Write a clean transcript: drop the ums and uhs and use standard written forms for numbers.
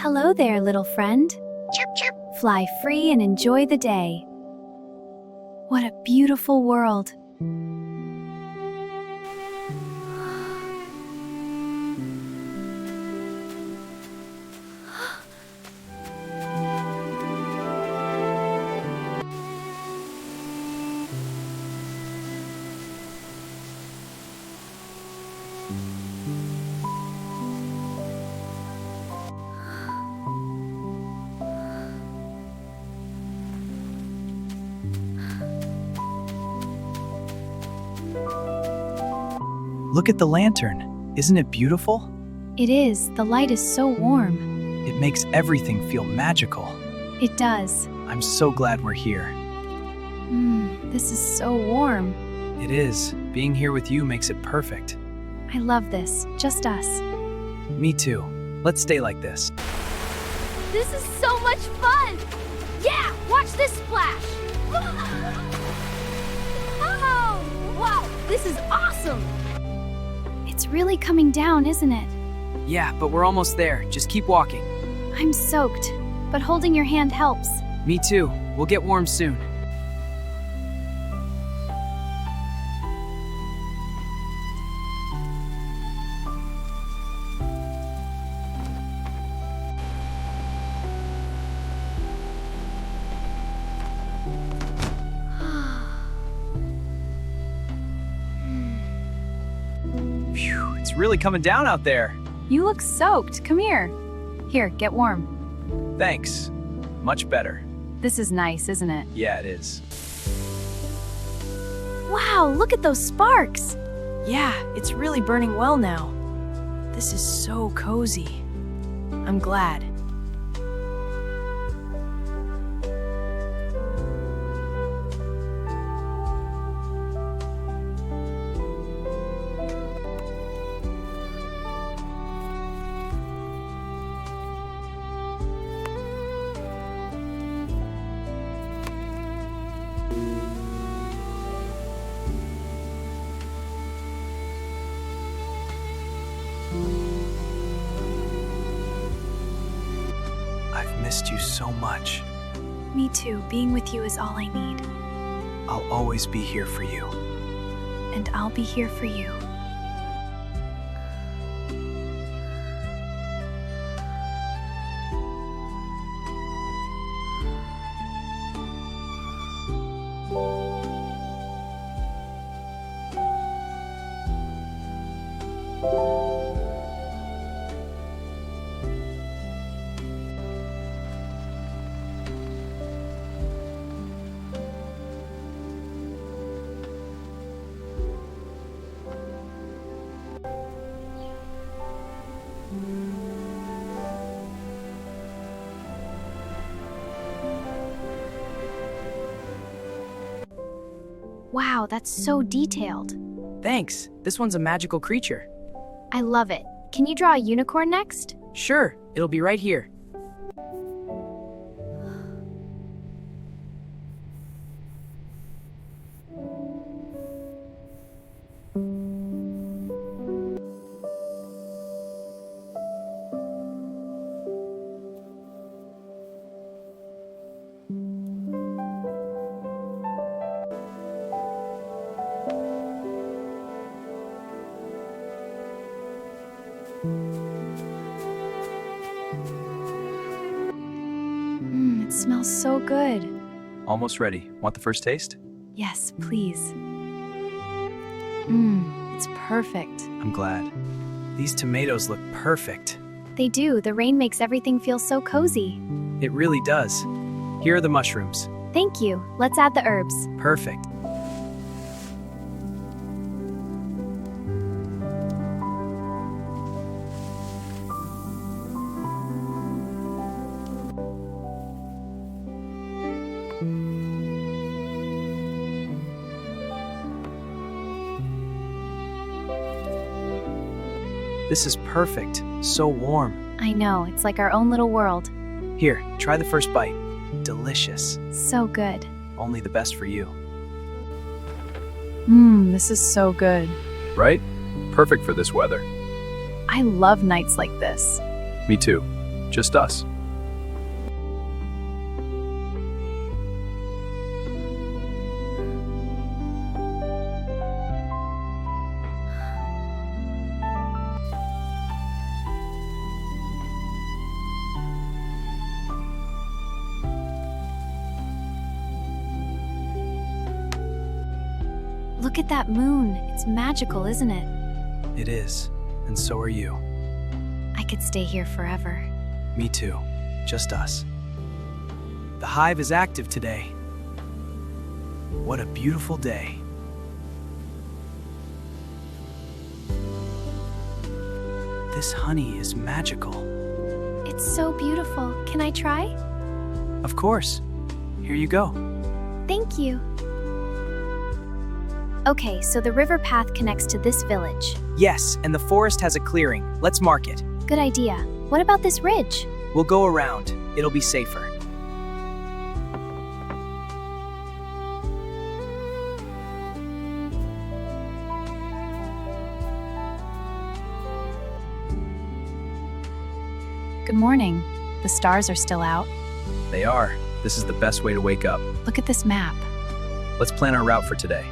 Hello there, little friend. Chirp, chirp. Fly free and enjoy the day. What a beautiful world. Look at the lantern. Isn't it beautiful? It is. The light is so warm. It makes everything feel magical. It does. I'm so glad we're here. This is so warm. It is. Being here with you makes it perfect. I love this. Just us. Me too. Let's stay like this. This is so much fun! Yeah, watch this splash! Oh, wow, this is awesome! It's really coming down, isn't it? Yeah, but we're almost there. Just keep walking. I'm soaked, but holding your hand helps. Me too. We'll get warm soon. Phew, it's really coming down out there. You look soaked. Come here. Here, get warm. Thanks. Much better. This is nice, isn't it? Yeah, it is. Wow, look at those sparks. Yeah, it's really burning well now. This is so cozy. I'm glad. I've missed you so much. Me too. Being with you is all I need. I'll always be here for you. And I'll be here for you. Wow, that's so detailed. Thanks. This one's a magical creature. I love it. Can you draw a unicorn next? Sure, it'll be right here. It smells so good. Almost ready. Want the first taste? Yes, please. It's perfect. I'm glad. These tomatoes look perfect. They do. The rain makes everything feel so cozy. It really does. Here are the mushrooms. Thank you. Let's add the herbs. Perfect. This is perfect. So warm. I know, it's like our own little world. Here, try the first bite. Delicious. So good. Only the best for you. This is so good. Right? Perfect for this weather. I love nights like this. Me too. just us. Look at that moon. It's magical, isn't it? It is, and so are you. I could stay here forever. Me too, just us. The hive is active today. What a beautiful day. This honey is magical. It's so beautiful. Can I try? Of course. Here you go. Thank you. Okay, so the river path connects to this village. Yes, and the forest has a clearing. Let's mark it. Good idea. What about this ridge? We'll go around. It'll be safer. Good morning. The stars are still out. They are. This is the best way to wake up. Look at this map. Let's plan our route for today.